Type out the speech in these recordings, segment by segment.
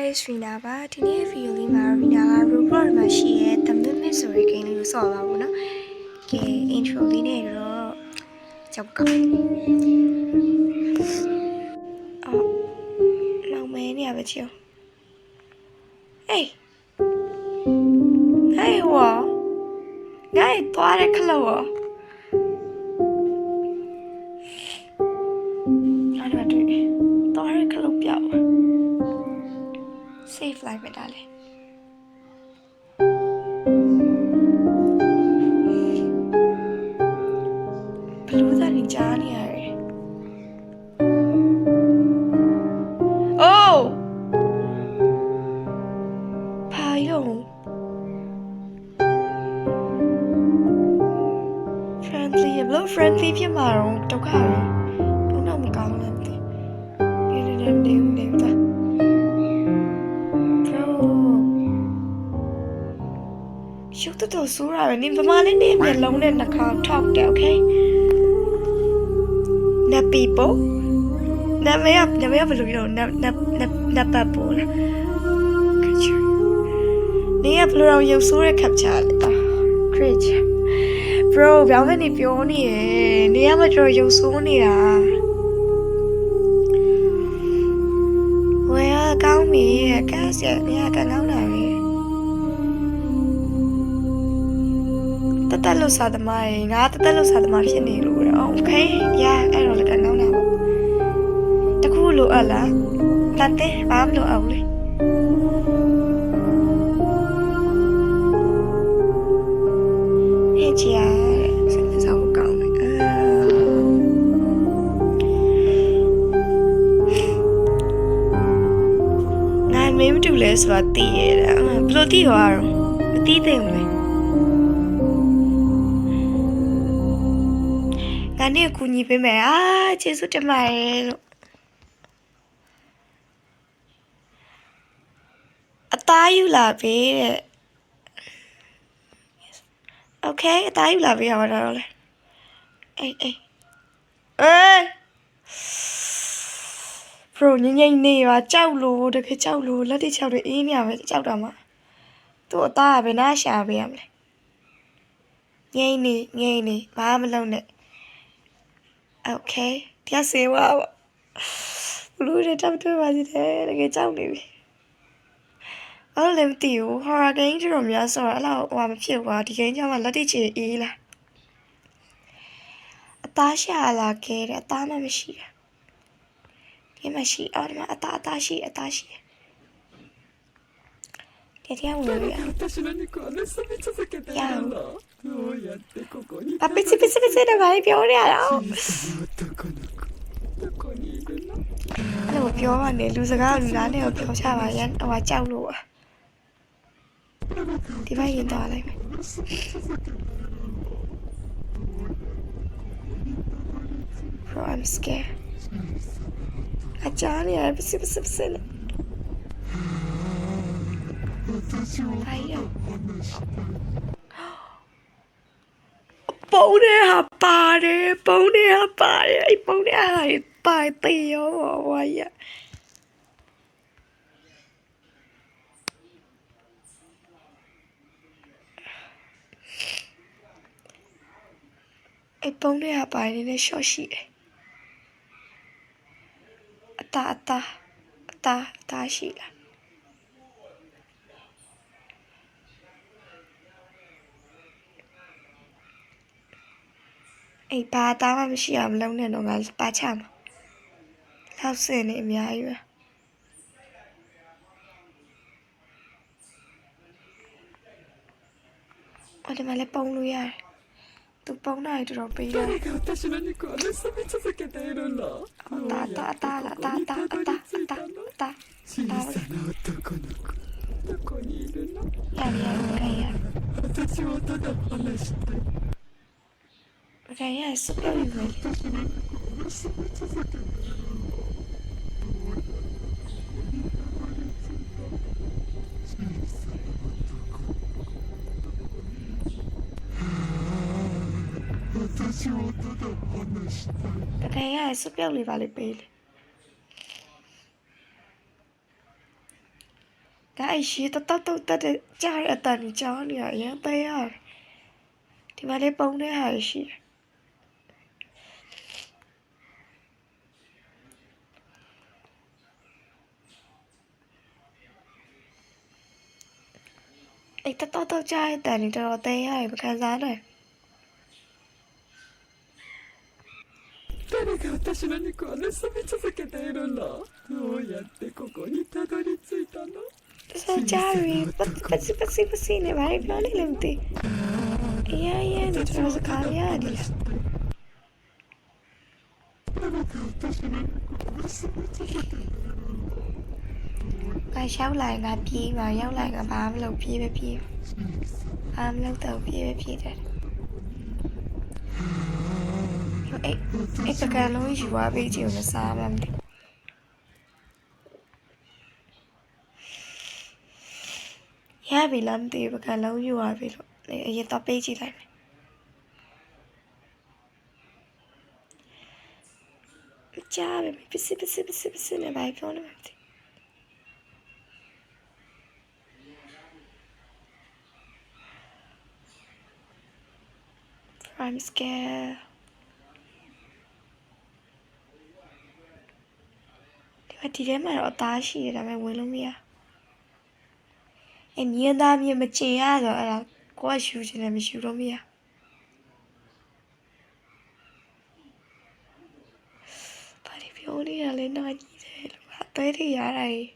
is Rina ပါဒီနေ့ video လေးမှာ Rina က Roblox မှာရှိရဲ့ The Limit ဆိုတဲ့ game လေးကိုဆော့ပါဘူးနော်ကဲ intro လေးနဲ့တော့ကြောက်ကောင်းအော်လောင်မဲနေရပါချေ Hey Hey ဟောငါ့သွားတဲ့ခလို့ဟောအဲ့ဒါတွေ့သွားတဲ့ခလို့ပြောက် Save life ပဲဒါလေဘလူးသားနေကြားနေရတယ် Oh ဘာယုံ friendly ဘလို့ friendly ဖြစ်မှာတော့ဒုက္ခပဲဘုံတော့မကောင်းလားမသိနေတာရှုပ်တော့ဆိုးရပဲနင်ဗမာလေးနေမျက်လုံးနဲ့နှာခေါင်းထောက်တယ် okay နပ်ပီပိုနမရဘယ်လိုပြောနပ်ပိုလားနေရဘယ်လိုရုပ်ဆိုးတဲ့ capture လဲ cringe bro ဘာမှနေပြောနေရနေရမတော်ရုပ်ဆိုးနေတာဝယ်ကောင်းပြီကဲဆက်နေရကောင်းလာပြီတက်လို့စားသမားရေငါတက်လို့စားသမားဖြစ်နေလို့ရအောင် okay ရအဲ့တော့လည်းကောင်းလာပါတခုလိုအပ်လားတတ်တယ်ဘာမလို့အောင်လဲဟဲ့ချီယာဆက်စောင်းကောင်းတယ်ငါမင်းမတူလဲဆိုတာသိရတာဘယ်လိုသိရောမသိသိဘူးလေငါနဲ့ကူညီပေးမယ်ကျေးဇူးတင်ပါတယ်လို့အသားယူလာပေးတဲ့ Okay အသားယူလာပေးရပါတော့လေအေး bro ညင်နေပါကြောက်လို့တကယ်ကြောက်လို့လက်တိချောက်တွေအေးနေရပဲကြောက်တာမှသူ့အသားကဘယ်နှရှာပေးရမလဲငိမ့်နေဘာမှမလုပ်နဲ့Okay တရားစေဝါဘလူးတွေတောက်တွေ့ပါစီတယ်တကယ်ကြောက်နေပြီအဲ့လည်းမသိဘူး horror game တို့များဆိုတော့အဲ့လောက်ဟိုမဖြစ်ဘူးဒီ game ကြောင့်လက်တိချေအေးလားအသားရှာလာခဲ့တယ်အသားမှမရှိတာဒီမှာရှိအော်ဒီမှာအသားရှိတရားဝင်ရအပစ်စတော့ဘာပြောရအောင်လို့ပြောပါနဲ့လူစကားလူသားနဲ့ပြောချပါရန်ဟိုကြောက်လို့ဒီဘက်ရင်သွားလိုက်မယ် Bro I'm scared အချားနေရပစနဲ့哎呀！ပုံနဲ့ဟာပါတယ်ပုံနဲ့ဟာပါတယ်အဲ့ပုံနဲ့ဟာပါတယ်ရောဝါရအဲ့ပုံနဲ့ဟာပါတယ်နဲ့ short ရှိတယ်အတာရှိလားအေးဘာသားမှမရှိအောင်မလုံးနဲ့တော့ငါပါချမှာလောက်စင်နေအများကြီးပဲအော်ဒီမှာလည်းပုံလို့ရတယ်သူပုံနိုင်တော့ပေးတယ်Okay, yeah, it's super good. တကယ်ရစွပ်ပြောက်လေးပါလေပေးလေ ဒါအရှိတတ်တဲ့ကြားရတဲ့ကြောင်းနေရရင်ပေးရတယ်ဒီမှာလေးပုံတဲ့ဟာရှိတယ်အဲ့တတ်ကြားရတဲ့နေတော့ပေးရတယ်မခံစားနိုင်誰が私の肉を盗み続けているの？どうやってここにたどり着いたの？そうジャーリーパチねバリバリレムティいやねちょっとカリアリcái sáu lại ngà phi mà sáu lại ngà bám lâu phi về phi bám lâu tàu phi về phi đấy ấy tất cả lối chỉ qua bên chiều là xa lắm đấy ya bị lắm thì tất cả lối chỉ qua bên này ấy tao bên chỉ lại cha về bisi này bài phone này I'm scared. Thì đấy mà nó tá chỉ là mày muốn luôn mía. Em nhìn ta mía mà chế à rồi là quá xíu chỉ là mày xíu luôn mía. Bà đi phiếu đi là lên nói gì thế lúc tới thì giá này.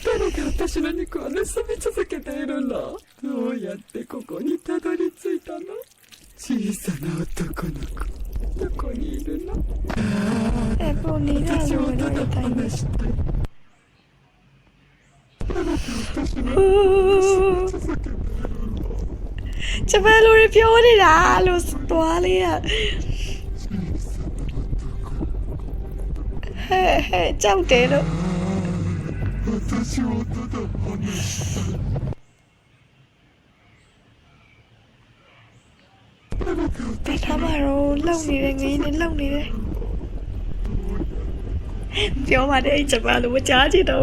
誰が私の肉を盗み続けているの？どうやってここにたどり着いたの？小さな男の子、どこにいるの？私をただ話して。จะมาลูรีพิโอนี่นะลูสตัวเลยอ่ะเฮ้เจ้าเต๋อไปทำอะไรเล่านี่เลยงี้เนี่ยเล่านี่เลยเดี๋ยวมาได้จะมาหรือว่าจ้าจีเรา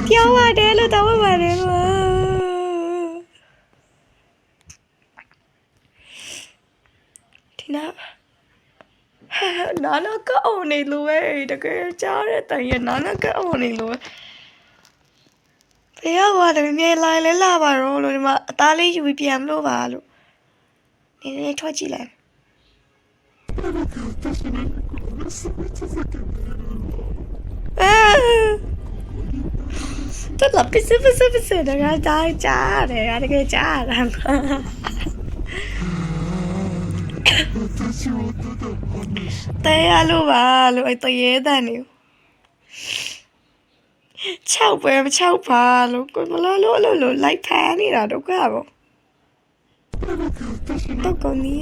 เที่ยวมาได้แล้วแต่ว่ามาได้มาทีน่าနာနာကအောင်နေလို့ပဲတကယ်ကြားတဲ့တိုင်ရနာနာကအောင်နေလို့ပဲဘယ်ရောက်သွားတယ်မြေလိုက်လဲလာပါတော့လို့ဒီမှာအသားလေးယူပြီးပြန်မလို့ပါလို့နေထွက်ကြည့်လိုက်တော်လာပစ္စတကယ်ကြားတယ်တကယ်ကြားတာတဲရလို့ပါလို့အဲ့တရေတန်နေ6ပဲ6ပါလို့ကိုမလို့လိုက်ဖမ်းနေတာဒုက္ခပေါ့တော့ကောင်းနီး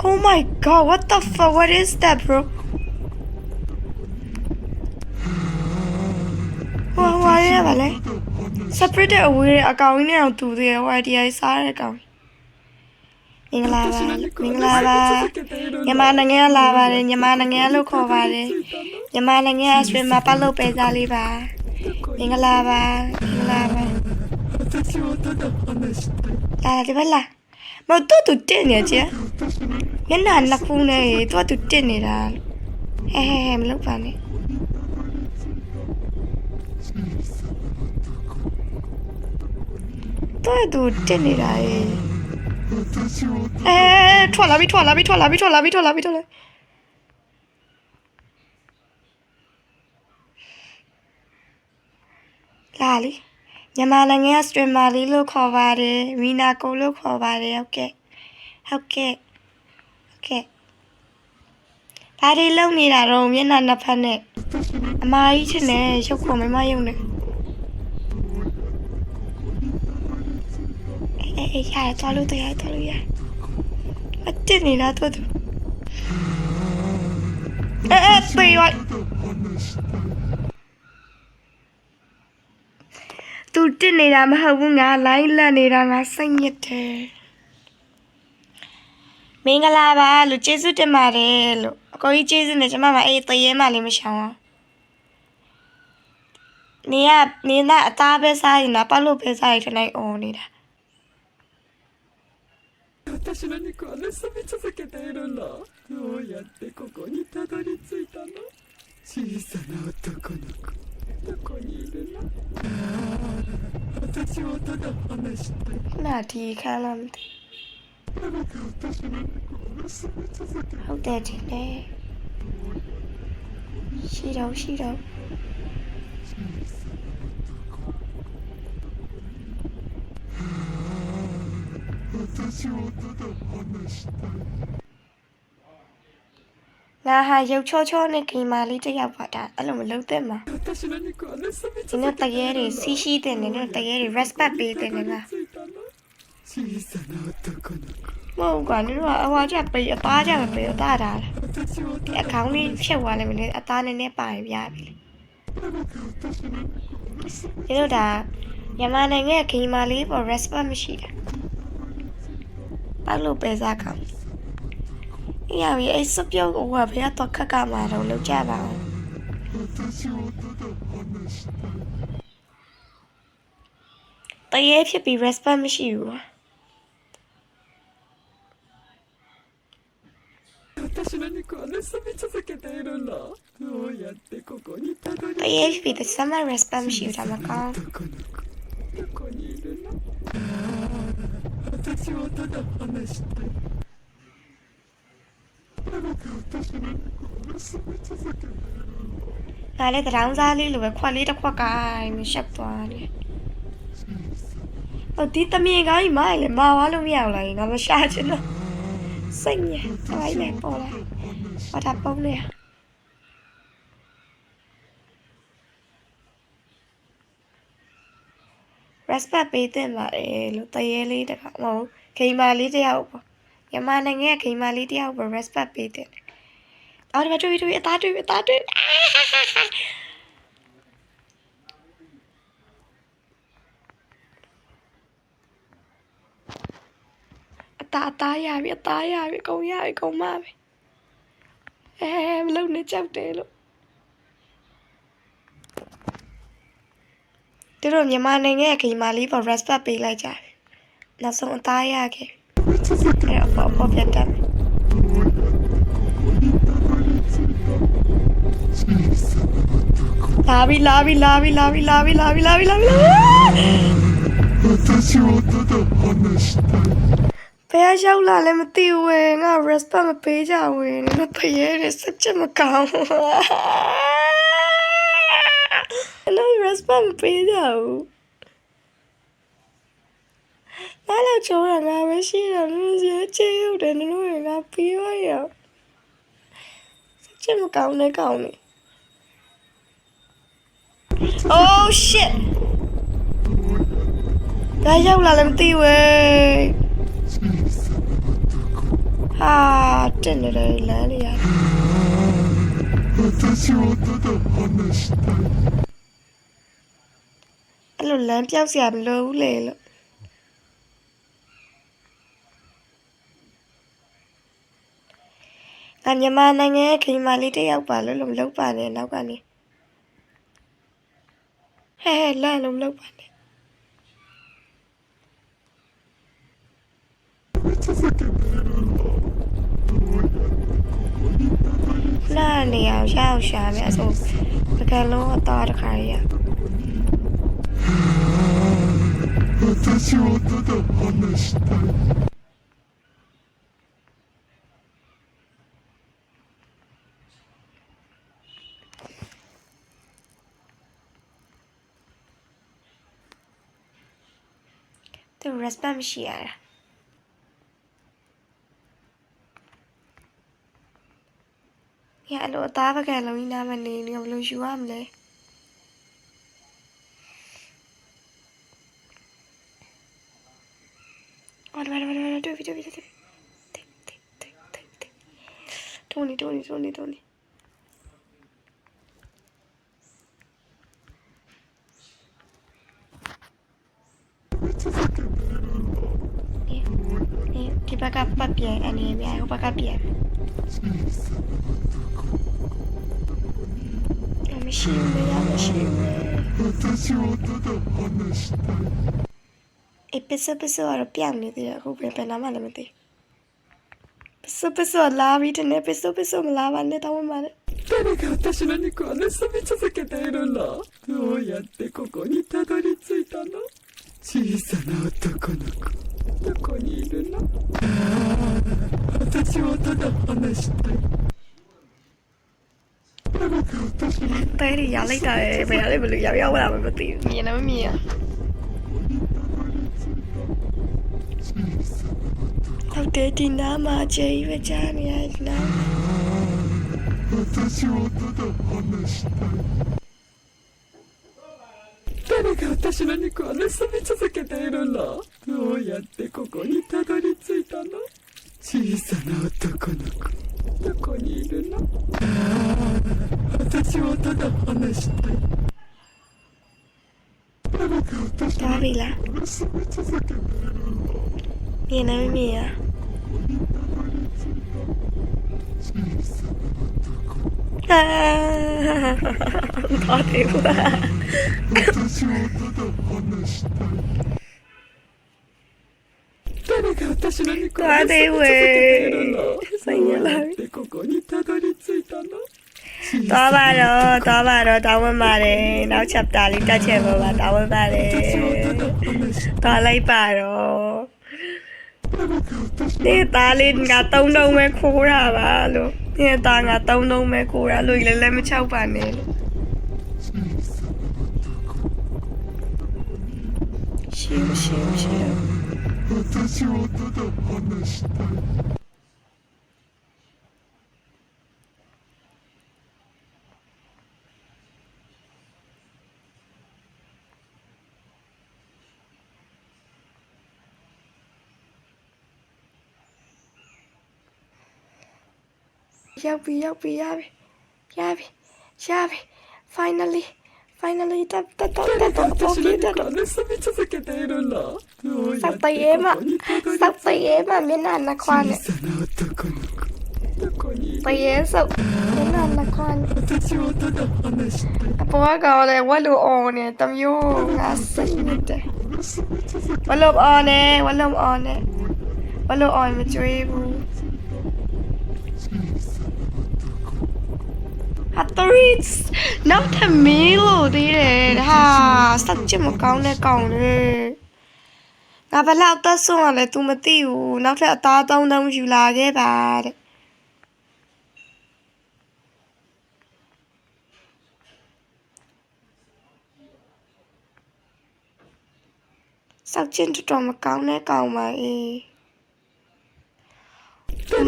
Oh my god what the fuck what is that bro Why ya vale separate away အကောင်ကြီးနဲ့တော့တူသေးတယ်ဟို IDI စားတဲ့အကောင်မင်္ဂလာပါမြန်မာနိုင်ငံလာပါတယ်မြန်မာနိုင်ငံလို့ခေါ်ပါတယ်မြန်မာနိုင်ငံအဆွေမှာပတ်လို့ပဲစားလေးပါမင်္ဂလာပါလာဒီဘက်လာမတော်တူတင်နေကြမျက်နှာနှစ်ခုနဲ့တော်တူတင်နေတာဟဲမလုပ်ပါနဲ့တော်တူတင်နေတာထွက်လာပြီလာလီမြန်မာနိုင်ငံစထရီမာလီလို့ခေါ်ပါတယ်ရီနာကိုလို့ခေါ်ပါတယ်ဟုတ်ကဲ့ဘာဒီလုံနေတာတော့မျက်နှာနှစ်ဖက်နဲ့အမကြီးချင်တယ်ရုပ်ခုံမရုံနဲ့ရတယ်သွားလို့ရအတက်နေတာတော့ပေးပါသူ တက်နေတာမဟုတ်ဘူးငါလိုင်းလက်နေတာငါစိတ်ညစ်တယ်မင်္ဂလာပါလို့ကျေးဇူးတင်ပါတယ်လို့အကိုကြီးကျေးဇူးနဲ့ကျမမအေးတရေမှလေးမရှောင်အောင်နေကအသားပဲစားရင်လားပတ်လို့ပဲစားရင်ထနိုင်အော်နေတာ私の肉は盗み続けているんだどうやってここにたどり着いたの小さな男の子どこにいるの私はただ話したいหน้าทีข้าลำဟုတ်တယ်ဒီနေ့ရှိတော့ငါဟာရုပ်ချောနဲ့ဂိမ်းမာလေးတစ်ယောက်ပါဒါအဲ့လိုမလုပ်သင့်ပါဒီနေ့တရေတွေစီးရှိတဲ့နေနဲ့တရေတွေ respect ပေးတဲ့နေလားမဟုတ်ကွာနင်တို့ကအဝါကြပေးအသားကြမပေးအသားတာဒီအကောင့်လေးဖြတ်သွားလိုက်မယ်အသားနည်းနည်းပါရင်ပြပြီလေဒီတော့ဒါမြန်မာနိုင်ငံဂိမ်းမာလေးပေါ် respect မရှိတာဘာလို့ပဲစားကောင်းရပြီအဲ့စပြုတ်ဟိုကဘယ်တော့ခက်ခါမှာတော့လောက်ကြပါအောင်တရေဖြစ်ပြီး respect မရှိဘူး私の肉は盗み続けているんだどうやってここにたどり着いたのတရေဖြစ်ပြီးစမ်းမ respect မရှိဘူးဒါမှကောင်းどこにいるの私はただ話したいငါလည်းတောင်းစားလေးလိုပဲခွက်လေးတစ်ခွက်ကိုင်းမရှက်သွားတယ်ဟိုဒီတမင်ကောင်းကြီးမလည်းမာသွားလို့မရဘူးလားငါမရှာချင်တော့စိတ်ညစ်တိုင်းနဲ့ပေါ်လာဘာသာပုံးနေrespect ပေးတဲ့မှာလို့တရေလေးတခါမဟုတ်ဂိမ်းမာလေးတယောက်ပေါ့မြန်မာနိုင်ငံကဂိမ်းမာလေးတယောက်ပေါ့ respect ပေးတဲ့အော်ဒီမှာတွေ့အသားတွေ့အသားရပြီအကုန်ရပြီအကုန်မပြီမလုံနဲ့ကြောက်တယ်လို့တို့မြန်မာနိုင်ငံရဲ့ဂိမ်းမာလေးပေါ် respect ပေးလိုက်ကြတယ်နောက်ဆုံးအသားရခဲ့အဲ့တော့ပြတ်တယ်လာပြီဘယ်ရောက်လာလဲမသိဘူးငါ respect မပေးကြဘူးနင်တရေတွေစက်ချက်မကောင်းဘူး respect မပေးကြဘူးနားလောက်ချိုးတာငါပဲရှိတယ်နင်တို့ချေးဟုတ်တယ်နင်တို့ငါပြီးသွားရစက်ချက်မကောင်းနဲ့ကောင်းနေ Oh shit ဒါရောက်လာလည်းမသိဘူးဟာတင်နေတယ်လမ်းလေးရအဲ့လိုလမ်းပြောက်စရာမလိုဘူးလေလို့ငါမြန်မာနိုင်ငံရဲ့ခင်မလေးတယောက်ပါလို့မလုပ်ပါနဲ့နောက်ကနေဟဲ့လမ်းလုံးမလုပ်ပါနဲ့နားနေအောင်ရှာမယ်အစိုးပကံလုံးအသားတစ်ခါရသူ respect မရှိရတာရအဲ့လိုအသားပကံလုံးကြီးနားမနေဘယ်လိုယူရမလဲအော်တွေ့တိုနီ ဒီဘက်ကပတ်ပြန်အနေနဲ့ဟိုဘက်ကပြန်မရှိဘူးရမရှိဘူးပစ္စကတော့ပြောင်းနေသေးတယ်အခုပဲနာမှလည်းမသိပစ္စလာပြီးတဲ့ပစ္စမလာပါနဲ့တောင်းပါနဲ့誰が私の肉を盗み続けているんだ。どうやってここにたどり着いたの。小さな男の子どこにいるの。私はただ話したい。တဲရီရလိုက်တာဘယ်ရလဲဘယ်လိုရောက်လာမှမသိဘူးမြင်လည်းမမြင်ဟုတ်တယ်ဒီနားမှာကျေးပဲကြားနေရတယ်နား私はただ話したい。誰が私の肉を盗み続けているんだ。どうやってここにたどり着いたの。小さな男の子どこにいるの。私はただ話したい。誰が私の肉を盗み続けているんだ。မြင်လည်းမမြင်ရတော်တယ်ကွာ誰が私の肉を盗み続けているんだ。どうやってここにたどり着いたの。တော်ပါတော့တောင်းဝင်ပါတယ်နောက်ချက်တာလေးတက်ချက်ပါတောင်းဝင်ပါတယ်တော်လိုက်ပါတော့ဒီသားလေးငါတုံးမဲ့ခိုးတာပါလို့ဒီသားငါတုံးမဲ့ခိုးတာလို့လည်းမချောက်ပါနဲ့လို့ရှင်း私はただ話したい。ရောက်ပြီfinally တက်ပေါ်ပြေးတက်တော့စောက်တရေမမျက်နှာနှစ်ခွာနဲ့တရေစောက်မျက်နှာနှစ်ခွာနဲ့အပေါ်ကလည်းဝက်လို့အော်နေတမျိုးငါစိတ်နေတယ်ဝက်လို့အော်နေမကြွေးဘူးHatteries နောက်ထပ်မင်းလို့သေးတယ်ဟာစက်ချင်မကောင်းတဲ့ကောင်လေငါဘလောက်သက်ဆုံးရလဲ तू မသိဘူးနောက်ထပ်အသားသုံးလုံးယူလာခဲ့ပါတဲ့စောက်ချင်တော်မကောင်းတဲ့ကောင်ပါအေး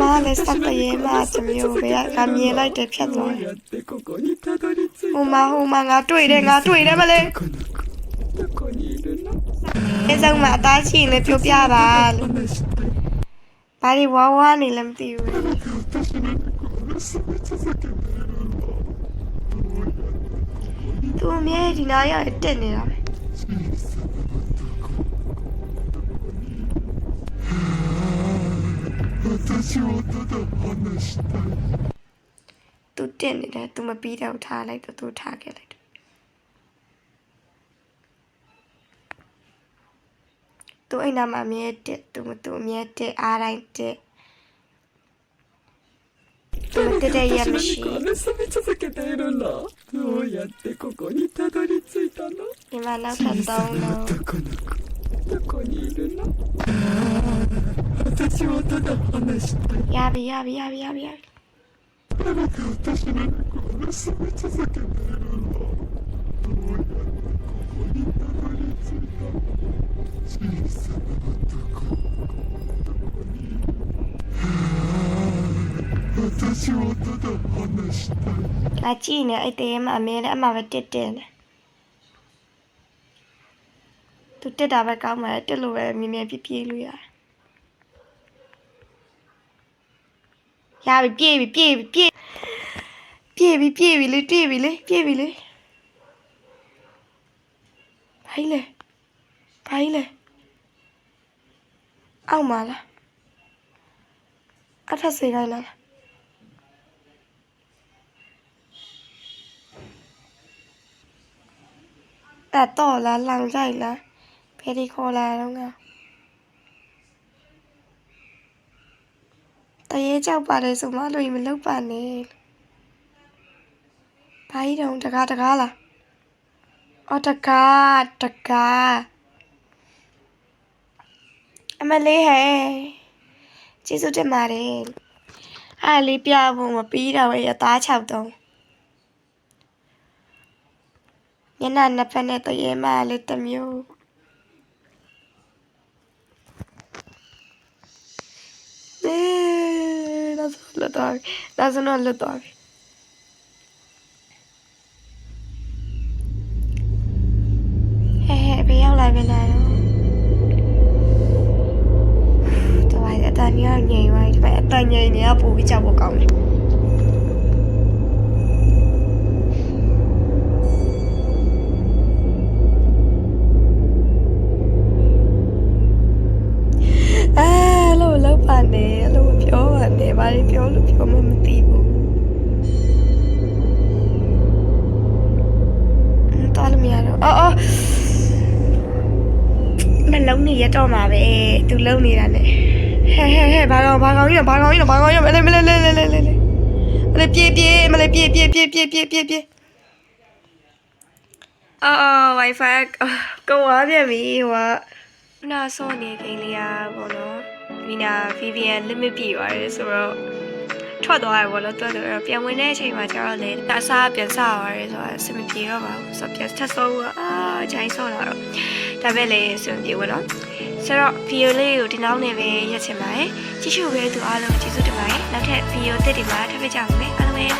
မားလည်းစက်တရေမှာတမျိုးပဲကမြင်လိုက်တယ်ဖြတ်သွားတယ်ဟိုမှာငါတွေ့တယ်မလေးအဲဆောင်မှာအသားရှိရင်လည်းပြောပြပါလို့ဘာဒီဝါနေလည်းမသိဘူးသူအမြဲဒီနားရောက်တက်နေတာပဲသူတက်နေတယ်သူမပြီးတော့ထားလိုက်တော့သူထားခဲ့လိုက်သူအိမ်နာမှာအမြဲတက်သူအမြဲတက်အားတိုင်းတက်သူမတက်တဲ့ရမရှိဒီမှာနောက်ထပ်3လုံးどこにいるの。私はただ話したい。やべ誰が私の肉を盗み続けているんだ。どうやってここにたどり着いたの。小さな男どこにいるの。私はただ話したい。ငါကြည့်နေအဲ့တဲမှာအမြဲတမ်းအမှပဲတက်နေသူတက်တာပဲကောင်းတယ်တက်လို့ပဲမြင်ပြေးလို့ရပြီပြေးပြီလေဘာလဲ အောက်မှာလားအထက်စေခိုင်းလားအဲ့တော့လားလောင်ကြိုက်လားဖယ်ဒီခေါ်လာတော့ငါတရေကြောက်ပါတယ်ဆိုမှလို့မလုပ်ပါနဲ့ဘာကြီးတုံးတကားလားအော်တကားအမလေးဟဲ့ကျေးဇူးတင်ပါတယ်အားလေးပြဖို့မပြီးတော့ရသား6တုံးညနာနှစ်ဖက်နဲ့တရေမလေးတစ်မျိုးဒါဆိုလွတ်သွားပြီဒါဆိုတော့လွတ်သွားပြီဟဲ့ဘေးရောက်လာပြန်လာတော့တော်ပါရဲ့အတန်ကြီးငြိမ်သွားပြီဒါပေမဲ့အတန်ငြိမ်နေရပို့ပြီးကြောက်ဖို့ကောင်းတယ်လောက်ပါနဲ့အဲ့လိုပြောပါနဲ့ဘာလို့ပြောလို့ပြောမှမသိဘူးတော်လို့မရတော့အော်မလုံးနေရတော့မှာပဲသူလုံးနေတာနဲ့ဟဲ့ဘာကောင်ကြီးမလေးပြေးအော် Wi-Fi ကောသွားပြန်ပြီဟိုကနာစောနေကိန်းလေးอ่ะပေါ့နော်ဒီနာ VPN limit ပြည့်ပါတယ်ဆိုတော့ထွက်သွားရပေါ့လို့တော်တော်ပြန်ဝင်တဲ့အချိန်မှာကျတော့လေအစားပြန်စရတယ်ဆိုတာအဆင်မပြေတော့ပါဘူးဆိုတော့ပြန်ထပ်ဆုံးအချိုင်းဆော့လာတော့ဒါပဲလေအဆင်ပြေဘူးနော်ဆိုတော့ video လေးကိုဒီနောက်နေပဲရက်ချင်ပါတယ်ကြည့်ရှုပေးသူအားလုံးကျေးဇူးတင်ပါတယ်နောက်ထပ် video သစ်တွေမှာထပ်ပြကြပါမယ်အားလုံး